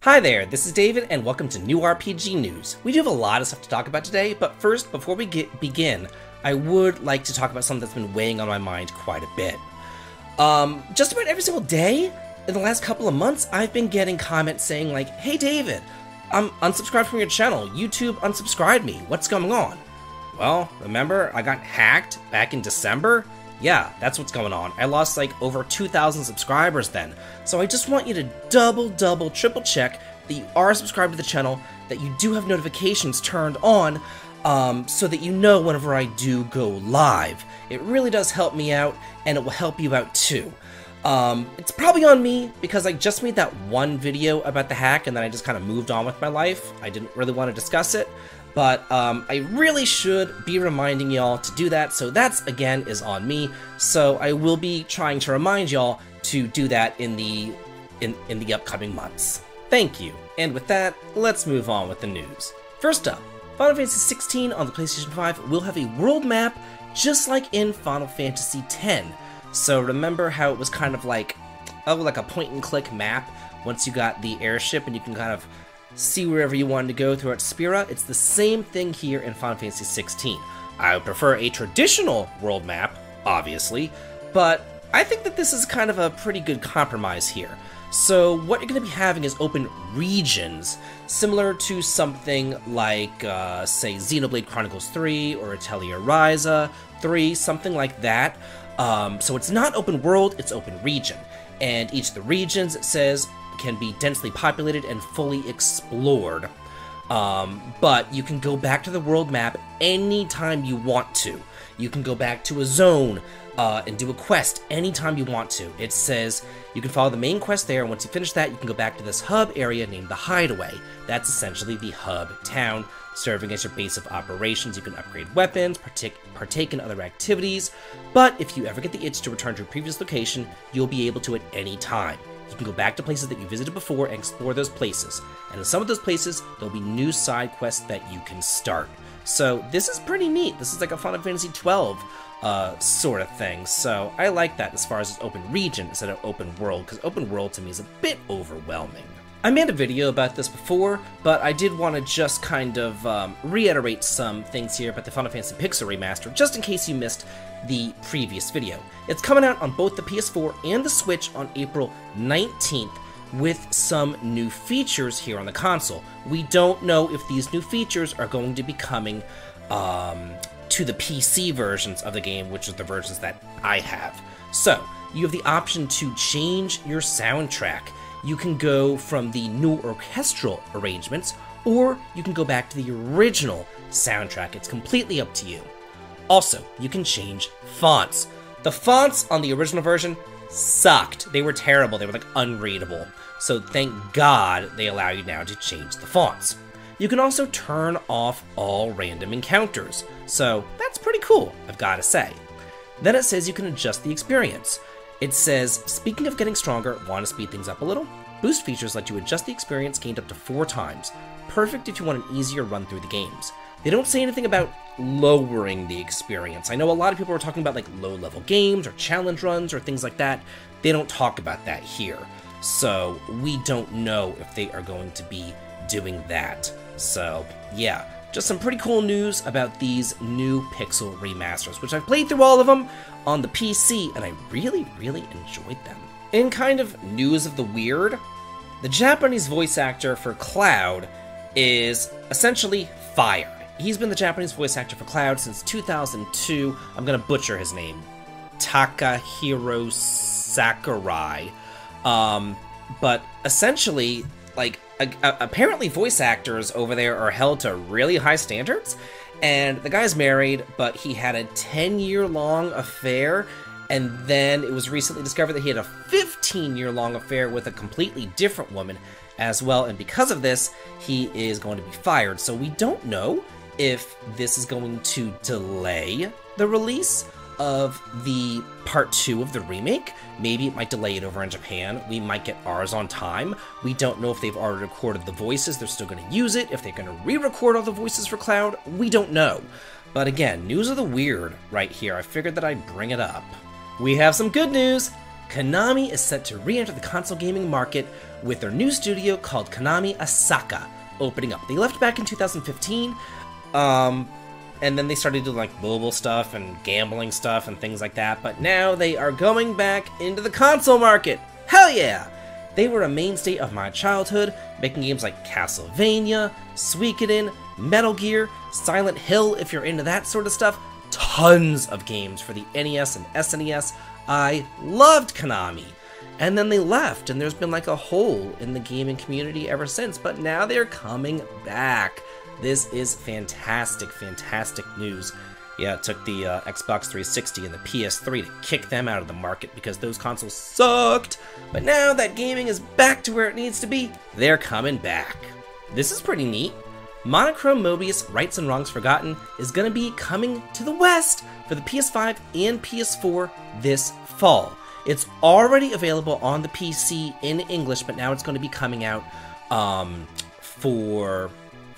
Hi there, this is David, and welcome to New RPG News. We do have a lot of stuff to talk about today, but first, before we begin, I would like to talk about something that's been weighing on my mind quite a bit. Just about every single day, in the last couple of months, I've been getting comments saying like, "Hey David, I'm unsubscribed from your channel, YouTube unsubscribed me, what's going on?" Well, remember, I got hacked back in December? Yeah, that's what's going on. I lost like over 2,000 subscribers then. So I just want you to double, triple check that you are subscribed to the channel, that you do have notifications turned on, so that you know whenever I do go live. It really does help me out, and it will help you out too. It's probably on me because I just made that one video about the hack and then I just kind of moved on with my life. I didn't really want to discuss it. But I really should be reminding y'all to do that, so that's, again, is on me. So I will be trying to remind y'all to do that in the upcoming months. Thank you. And with that, let's move on with the news. First up, Final Fantasy 16 on the PlayStation 5 will have a world map just like in Final Fantasy X. So remember how it was kind of like a point-and-click map once you got the airship and you can kind of see wherever you wanted to go throughout Spira? It's the same thing here in Final Fantasy 16. I would prefer a traditional world map, obviously, but I think that this is kind of a pretty good compromise here. So what you're going to be having is open regions, similar to something like, say, Xenoblade Chronicles 3 or Atelier Ryza 3, something like that. So it's not open world, it's open region. And each of the regions, it says, can be densely populated and fully explored. But you can go back to the world map anytime you want to. You can go back to a zone and do a quest anytime you want to. It says you can follow the main quest there, and once you finish that, you can go back to this hub area named the Hideaway. That's essentially the hub town, serving as your base of operations. You can upgrade weapons, partake in other activities, but if you ever get the itch to return to a previous location, you'll be able to at any time. You can go back to places that you visited before and explore those places. And in some of those places, there'll be new side quests that you can start. So this is pretty neat. This is like a Final Fantasy 12 sort of thing. So I like that as far as it's open region instead of open world, because open world to me is a bit overwhelming. I made a video about this before, but I did want to just kind of reiterate some things here about the Final Fantasy Pixel Remaster, just in case you missed the previous video. It's coming out on both the PS4 and the Switch on April 19th with some new features here on the console. We don't know if these new features are going to be coming to the PC versions of the game, which are the versions that I have. So, you have the option to change your soundtrack. You can go from the new orchestral arrangements, or you can go back to the original soundtrack. It's completely up to you. Also, you can change fonts. The fonts on the original version sucked. They were terrible. They were like unreadable. So thank God they allow you now to change the fonts. You can also turn off all random encounters. So that's pretty cool, I've got to say. Then it says you can adjust the experience. It says, speaking of getting stronger, want to speed things up a little? Boost features let you adjust the experience gained up to 4 times. Perfect if you want an easier run through the games. They don't say anything about lowering the experience. I know a lot of people are talking about like low-level games or challenge runs or things like that. They don't talk about that here. So we don't know if they are going to be doing that. So yeah, just some pretty cool news about these new Pixel remasters, which I've played through all of them on the PC, and I really enjoyed them. In kind of news of the weird, the Japanese voice actor for Cloud is essentially fired. He's been the Japanese voice actor for Cloud since 2002. I'm gonna butcher his name. Takahiro Sakurai. But essentially, like, apparently voice actors over there are held to really high standards, and the guy's married, but he had a 10-year-long affair, and then it was recently discovered that he had a 15-year-long affair with a completely different woman as well, and because of this, he is going to be fired. So we don't know if this is going to delay the release of the part 2 of the remake. Maybe it might delay it over in Japan. We might get ours on time. We don't know if they've already recorded the voices. They're still going to use it. If they're going to re-record all the voices for Cloud, we don't know. But again, news of the weird right here. I figured that I'd bring it up. We have some good news. Konami is set to re-enter the console gaming market with their new studio called Konami Osaka opening up. They left back in 2015, and then they started doing like mobile stuff and gambling stuff and things like that, but now they are going back into the console market. Hell yeah! They were a mainstay of my childhood, making games like Castlevania, Suikoden, Metal Gear, Silent Hill if you're into that sort of stuff. Tons of games for the NES and SNES. I loved Konami. And then they left, and there's been like a hole in the gaming community ever since, but now they're coming back. This is fantastic, fantastic news. Yeah, it took the Xbox 360 and the PS3 to kick them out of the market because those consoles sucked. But now that gaming is back to where it needs to be, they're coming back. This is pretty neat. Monochromobius Rights and Wrongs Forgotten is going to be coming to the West for the PS5 and PS4 this fall. It's already available on the PC in English, but now it's going to be coming out for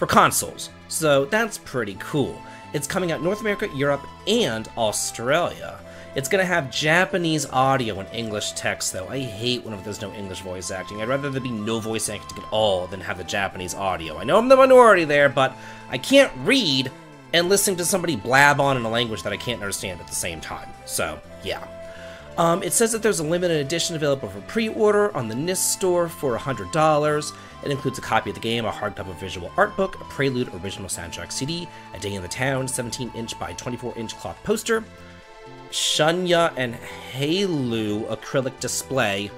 consoles. So that's pretty cool. It's coming out North America, Europe, and Australia. It's going to have Japanese audio and English text, though. I hate whenever there's no English voice acting. I'd rather there be no voice acting at all than have the Japanese audio. I know I'm the minority there, but I can't read and listen to somebody blab on in a language that I can't understand at the same time. So, yeah. It says that there's a limited edition available for pre-order on the NIS store for $100. It includes a copy of the game, a hardcover visual art book, a Prelude original soundtrack CD, a Day in the Town 17-inch by 24-inch cloth poster, Shunya and Halu acrylic display,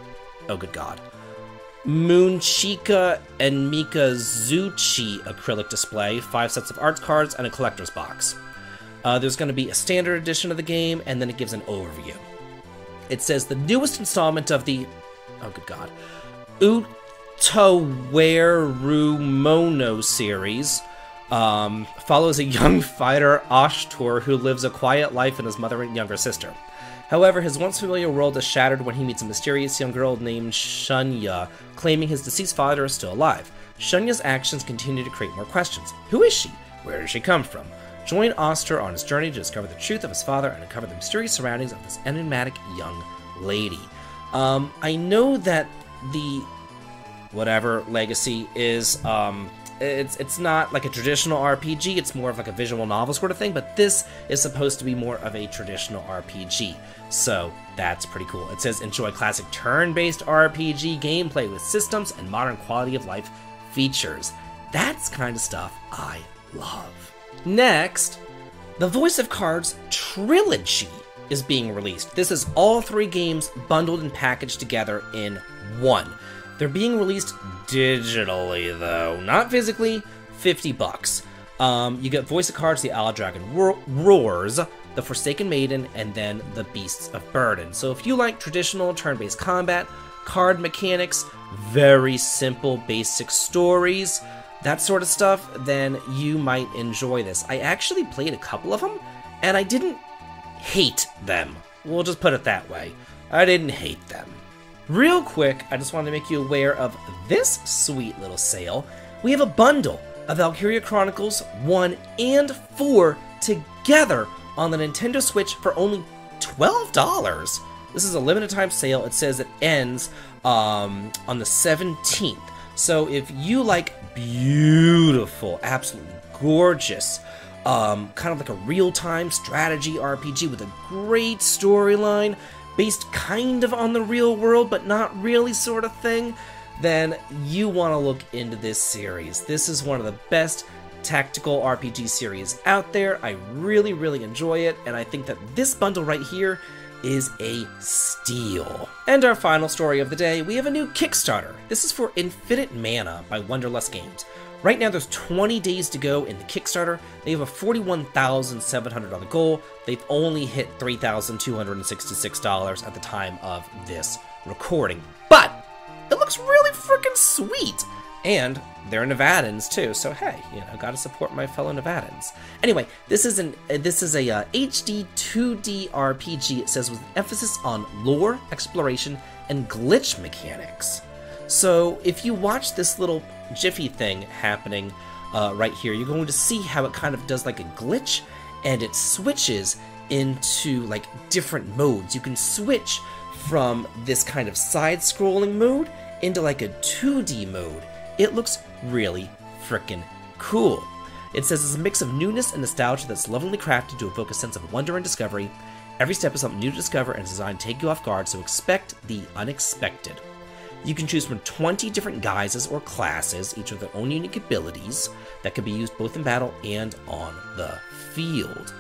oh good god, Moonchika and Mikazuchi acrylic display, 5 sets of arts cards, and a collector's box. There's going to be a standard edition of the game, and then it gives an overview. It says the newest installment of the, oh good god, Utowerumono series follows a young fighter, Ashtor, who lives a quiet life with his mother and younger sister. However, his once familiar world is shattered when he meets a mysterious young girl named Shunya, claiming his deceased father is still alive. Shunya's actions continue to create more questions. Who is she? Where does she come from? Join Oster on his journey to discover the truth of his father and uncover the mysterious surroundings of this enigmatic young lady. I know that the whatever legacy is it's not like a traditional RPG, it's more of like a visual novel sort of thing, but this is supposed to be more of a traditional RPG, so that's pretty cool. It says enjoy classic turn-based RPG gameplay with systems and modern quality of life features. That's kind of stuff I love. Next, the Voice of Cards Trilogy is being released. This is all 3 games bundled and packaged together in one. They're being released digitally, though, not physically. $50. You get Voice of Cards, the Owl Dragon Roars, the Forsaken Maiden, and then the Beasts of Burden. So if you like traditional turn-based combat, card mechanics, very simple, basic stories, that sort of stuff, then you might enjoy this. I actually played a couple of them, and I didn't hate them. We'll just put it that way. I didn't hate them. Real quick, I just wanted to make you aware of this sweet little sale. We have a bundle of Valkyria Chronicles 1 and 4 together on the Nintendo Switch for only $12. This is a limited time sale. It says it ends on the 17th. So if you like beautiful, absolutely gorgeous, kind of like a real-time strategy RPG with a great storyline, based kind of on the real world, but not really sort of thing, then you want to look into this series. This is one of the best tactical RPG series out there. I really, really enjoy it, and I think that this bundle right here is a steal. And our final story of the day, we have a new Kickstarter. This is for Infinite Mana by Wonderlust Games. Right now there's 20 days to go in the Kickstarter. They have a $41,700 goal. They've only hit $3,266 at the time of this recording. But it looks really freaking sweet. And they're Nevadans too, so hey, you know, gotta support my fellow Nevadans. Anyway, this is a HD2D RPG. It says with an emphasis on lore, exploration, and glitch mechanics. So if you watch this little jiffy thing happening right here, you're going to see how it kind of does like a glitch, and it switches into like different modes. You can switch from this kind of side-scrolling mode into like a 2D mode. It looks really frickin' cool. It says it's a mix of newness and nostalgia that's lovingly crafted to evoke a sense of wonder and discovery. Every step is something new to discover and is designed to take you off guard, so expect the unexpected. You can choose from 20 different guises or classes, each with their own unique abilities that can be used both in battle and on the field.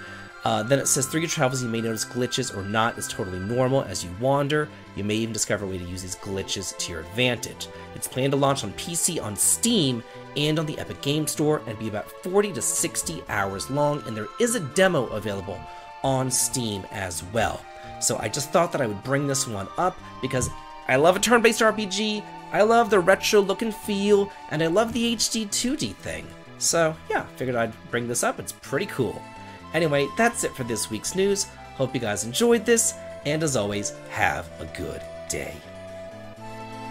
Then it says through your travels you may notice glitches or not. It's totally normal as you wander. You may even discover a way to use these glitches to your advantage. It's planned to launch on PC, on Steam, and on the Epic Game Store, and be about 40 to 60 hours long, and there is a demo available on Steam as well. So I just thought that I would bring this one up because I love a turn-based RPG, I love the retro look and feel, and I love the HD2D thing. So yeah, figured I'd bring this up. It's pretty cool. Anyway, that's it for this week's news. Hope you guys enjoyed this, and as always, have a good day.